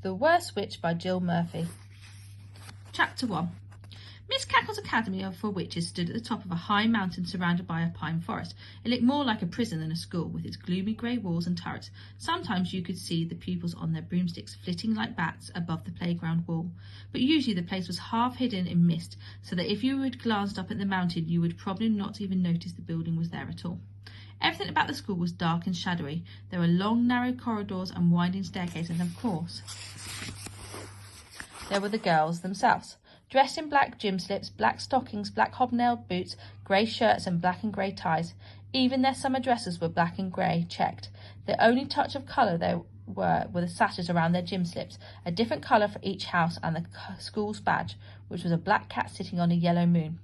The Worst Witch by Jill Murphy. Chapter 1. Miss Cackle's Academy for Witches stood at the top of a high mountain surrounded by a pine forest. It looked more like a prison than a school, with its gloomy grey walls and turrets. Sometimes you could see the pupils on their broomsticks flitting like bats above the playground wall, but usually the place was half hidden in mist, so that if you had glanced up at the mountain you would probably not even notice the building was there at all. Everything about the school was dark and shadowy. There were long, narrow corridors and winding staircases, and of course, there were the girls themselves, dressed in black gym slips, black stockings, black hobnailed boots, grey shirts and black and grey ties. Even their summer dresses were black and grey, checked. The only touch of colour there were the sashes around their gym slips, a different colour for each house, and the school's badge, which was a black cat sitting on a yellow moon.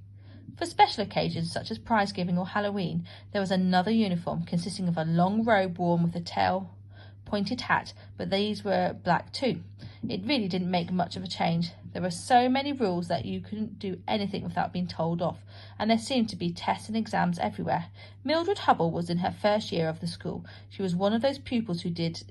For special occasions such as prize giving or Halloween, there was another uniform consisting of a long robe worn with a tail-pointed hat, but these were black too. It really didn't make much of a change. There were so many rules that you couldn't do anything without being told off, and there seemed to be tests and exams everywhere. Mildred Hubble was in her first year of the school. She was one of those pupils who did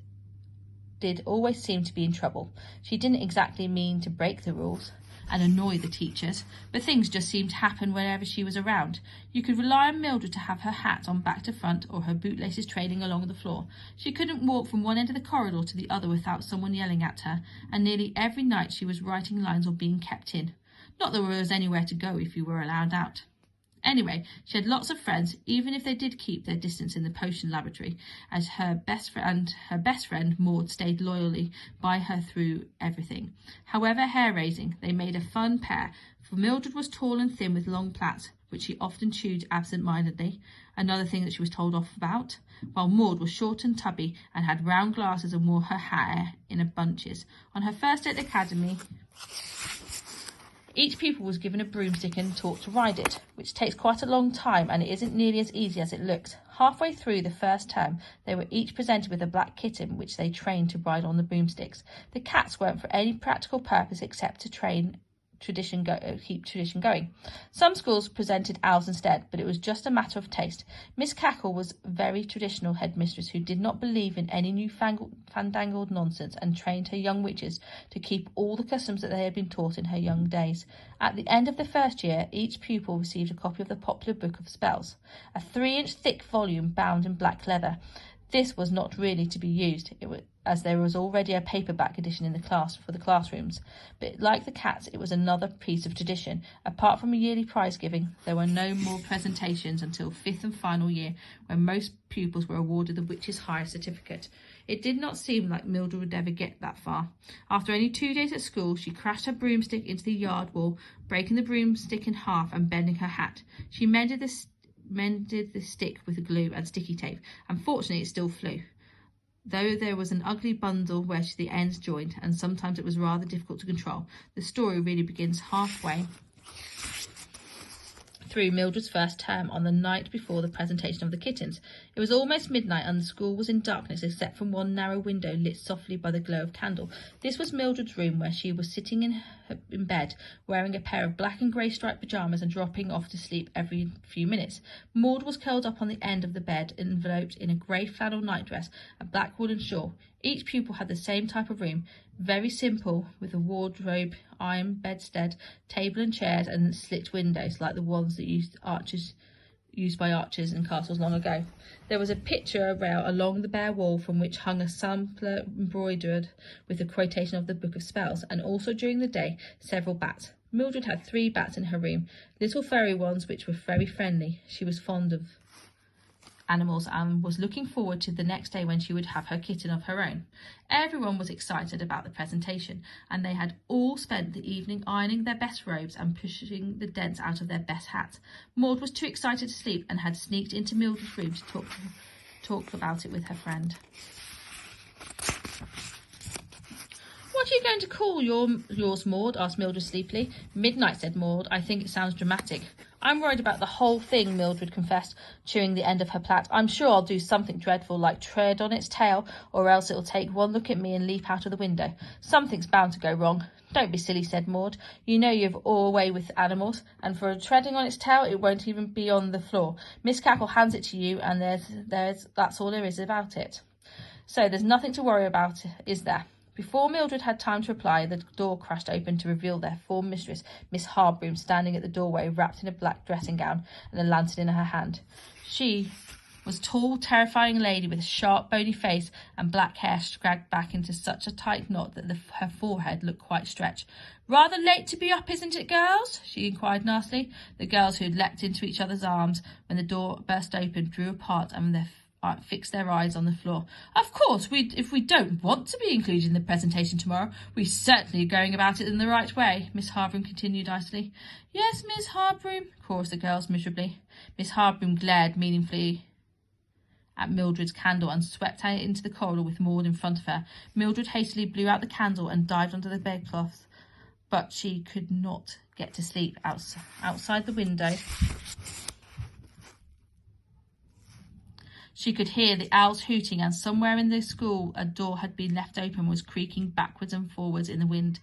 always seem to be in trouble. She didn't exactly mean to break the rules and annoy the teachers, but things just seemed to happen whenever she was around. You could rely on Mildred to have her hat on back to front or her bootlaces trailing along the floor. She couldn't walk from one end of the corridor to the other without someone yelling at her, and nearly every night she was writing lines or being kept in. Not that there was anywhere to go if you were allowed out. Anyway, she had lots of friends, even if they did keep their distance in the potion laboratory, as her best friend Maud stayed loyally by her through everything. However hair-raising, they made a fun pair, for Mildred was tall and thin with long plaits, which she often chewed absent-mindedly, another thing that she was told off about, while Maud was short and tubby and had round glasses and wore her hair in bunches. On her first day at the academy, each pupil was given a broomstick and taught to ride it, which takes quite a long time, and it isn't nearly as easy as it looks. Halfway through the first term, they were each presented with a black kitten, which they trained to ride on the broomsticks. The cats weren't for any practical purpose except to keep tradition going. Some schools presented owls instead, but it was just a matter of taste. Miss Cackle was a very traditional headmistress who did not believe in any new fandangled nonsense, and trained her young witches to keep all the customs that they had been taught in her young days. At the end of the first year, each pupil received a copy of the Popular Book of Spells, a 3-inch thick volume bound in black leather. This was not really to be used, as there was already a paperback edition in the class for the classrooms. But like the cats, it was another piece of tradition. Apart from a yearly prize giving, there were no more presentations until 5th and final year, when most pupils were awarded the Witch's Hire certificate. It did not seem like Mildred would ever get that far. After only 2 days at school, she crashed her broomstick into the yard wall, breaking the broomstick in half and bending her hat. She mended the stick with glue and sticky tape, and fortunately it still flew, though there was an ugly bundle where the ends joined, and sometimes it was rather difficult to control. The story really begins halfway through Mildred's first term, on the night before the presentation of the kittens. It was almost midnight, and the school was in darkness except from one narrow window lit softly by the glow of candle. This was Mildred's room, where she was sitting in bed, wearing a pair of black and grey striped pyjamas and dropping off to sleep every few minutes. Maud was curled up on the end of the bed, enveloped in a grey flannel nightdress, a black woolen shawl. Each pupil had the same type of room, very simple, with a wardrobe, iron bedstead, table and chairs, and slit windows like the ones that used by archers in castles long ago. There was a picture rail along the bare wall, from which hung a sampler embroidered with the quotation of the Book of Spells, and also during the day several bats. Mildred had 3 bats in her room, little furry ones which were very friendly. She was fond of animals and was looking forward to the next day when she would have her kitten of her own. Everyone was excited about the presentation, and they had all spent the evening ironing their best robes and pushing the dents out of their best hats. Maud was too excited to sleep and had sneaked into Mildred's room to talk about it with her friend. "What are you going to call yours, Maud?" asked Mildred sleepily. "Midnight," said Maud. "I think it sounds dramatic." "I'm worried about the whole thing," Mildred confessed, chewing the end of her plait. "I'm sure I'll do something dreadful, like tread on its tail, or else it'll take one look at me and leap out of the window. Something's bound to go wrong." "Don't be silly," said Maud. "You know you've all way with animals, and for treading on its tail, it won't even be on the floor. Miss Cackle hands it to you, and that's all there is about it. So there's nothing to worry about, is there?" Before Mildred had time to reply, the door crashed open to reveal their former mistress, Miss Harbroom, standing at the doorway, wrapped in a black dressing gown and a lantern in her hand. She was a tall, terrifying lady with a sharp, bony face and black hair dragged back into such a tight knot that her forehead looked quite stretched. "Rather late to be up, isn't it, girls?" she inquired nastily. The girls, who had leapt into each other's arms when the door burst open, drew apart and fixed their eyes on the floor. "Of course, if we don't want to be included in the presentation tomorrow, we certainly are going about it in the right way," Miss Harbroom continued icily. "Yes, Miss Harbroom," chorused the girls miserably. Miss Harbroom glared meaningfully at Mildred's candle and swept out into the corridor with Maud in front of her. Mildred hastily blew out the candle and dived under the bedclothes, but she could not get to sleep. Outside the window, she could hear the owls hooting, and somewhere in the school a door had been left open and was creaking backwards and forwards in the wind.